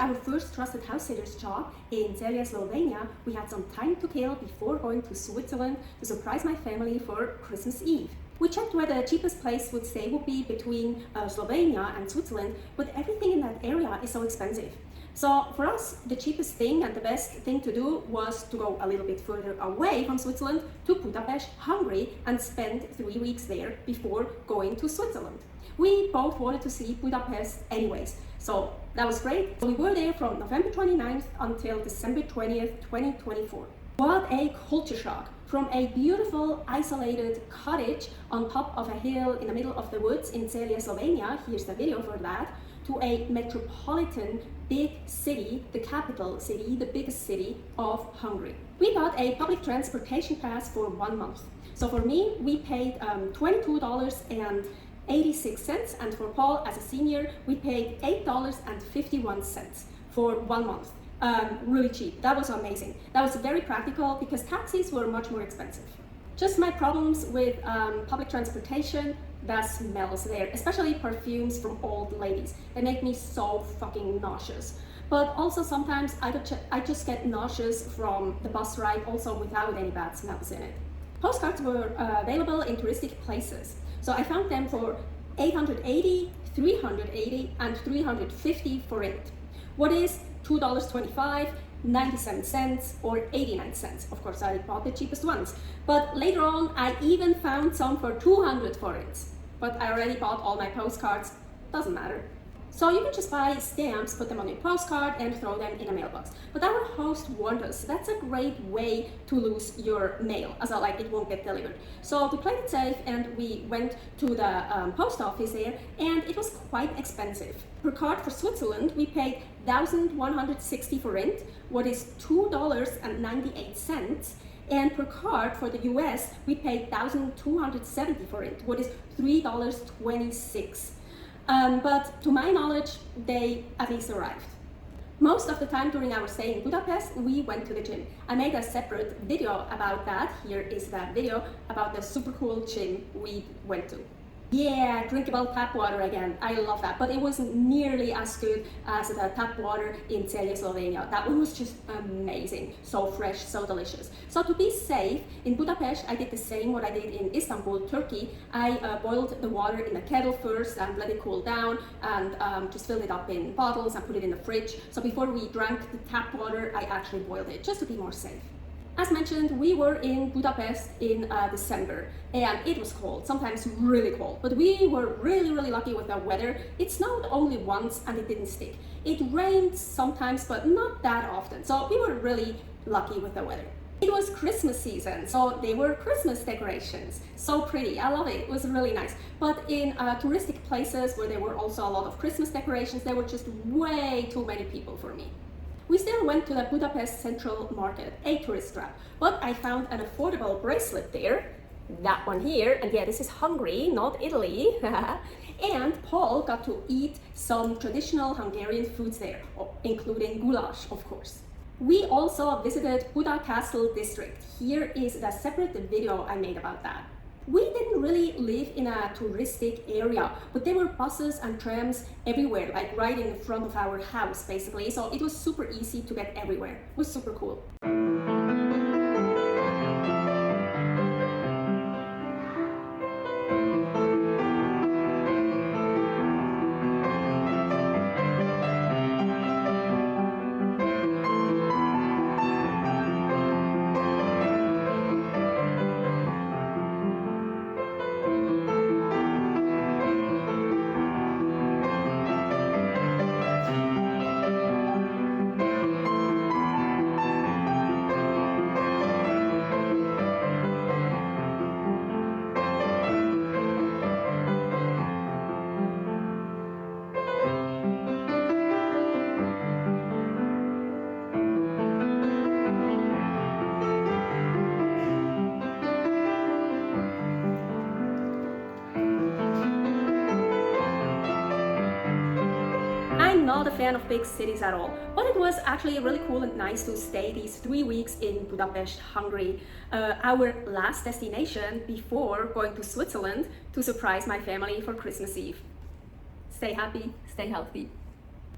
our first trusted house sitter's job in Celje, Slovenia, we had some time to kill before going to Switzerland to surprise my family for Christmas Eve. We checked where the cheapest place would stay would be between Slovenia and Switzerland, but everything in that area is so expensive. So for us, the cheapest thing and the best thing to do was to go a little bit further away from Switzerland to Budapest, Hungary, and spend 3 weeks there before going to Switzerland. We both wanted to see Budapest anyways, so that was great. So we were there from November 29th until December 20th, 2024. What a culture shock! From a beautiful isolated cottage on top of a hill in the middle of the woods in Celje, Slovenia, here's the video for that, to a metropolitan big city, the capital city, the biggest city of Hungary. We got a public transportation pass for 1 month. So for me, we paid $22.86, and for Paul as a senior, we paid $8.51 for 1 month. Really cheap. That was amazing. That was very practical because taxis were much more expensive. Just my problems with public transportation, the smells there, especially perfumes from old ladies. They make me so fucking nauseous. But also sometimes I just get nauseous from the bus ride also without any bad smells in it. Postcards were available in touristic places. So I found them for 880, 380 and 350 forint. What is $2.25, 97 cents or 89 cents. Of course, I bought the cheapest ones. But later on, I even found some for 200 forints. But I already bought all my postcards. Doesn't matter. So you can just buy stamps, put them on your postcard and throw them in a mailbox. But our host warned us that's a great way to lose your mail, as like it won't get delivered. So we played it safe and we went to the post office there, and it was quite expensive. Per card for Switzerland, we paid 1,160 forint, what is $2.98. And per card for the US, we paid 1,270 forint, what is $3.26. But to my knowledge, they at least arrived. Most of the time during our stay in Budapest, we went to the gym. I made a separate video about that. Here is that video about the super cool gym we went to. Yeah, drinkable tap water again. I love that. But it wasn't nearly as good as the tap water in Celje, Slovenia. That one was just amazing. So fresh, so delicious. So to be safe, in Budapest, I did the same what I did in Istanbul, Turkey. I boiled the water in a kettle first and let it cool down and just filled it up in bottles and put it in the fridge. So before we drank the tap water, I actually boiled it just to be more safe. As mentioned, we were in Budapest in December and it was cold, sometimes really cold, but we were really lucky with the weather. It snowed only once and it didn't stick. It rained sometimes, but not that often, so we were really lucky with the weather. It was Christmas season, so they were Christmas decorations. So pretty, I love it, it was really nice. But in touristic places where there were also a lot of Christmas decorations, there were just way too many people for me. We still went to the Budapest Central Market, a tourist trap, but I found an affordable bracelet there, that one here, and yeah, this is Hungary, not Italy. And Paul got to eat some traditional Hungarian foods there, including goulash, of course. We also visited Buda Castle district. Here is the separate video I made about that. We didn't really live in a touristic area, but there were buses and trams everywhere, like right in front of our house, basically. So it was super easy to get everywhere. It was super cool. I'm not a fan of big cities at all, but it was actually really cool and nice to stay these 3 weeks in Budapest, Hungary, our last destination before going to Switzerland to surprise my family for Christmas Eve. Stay happy, stay healthy.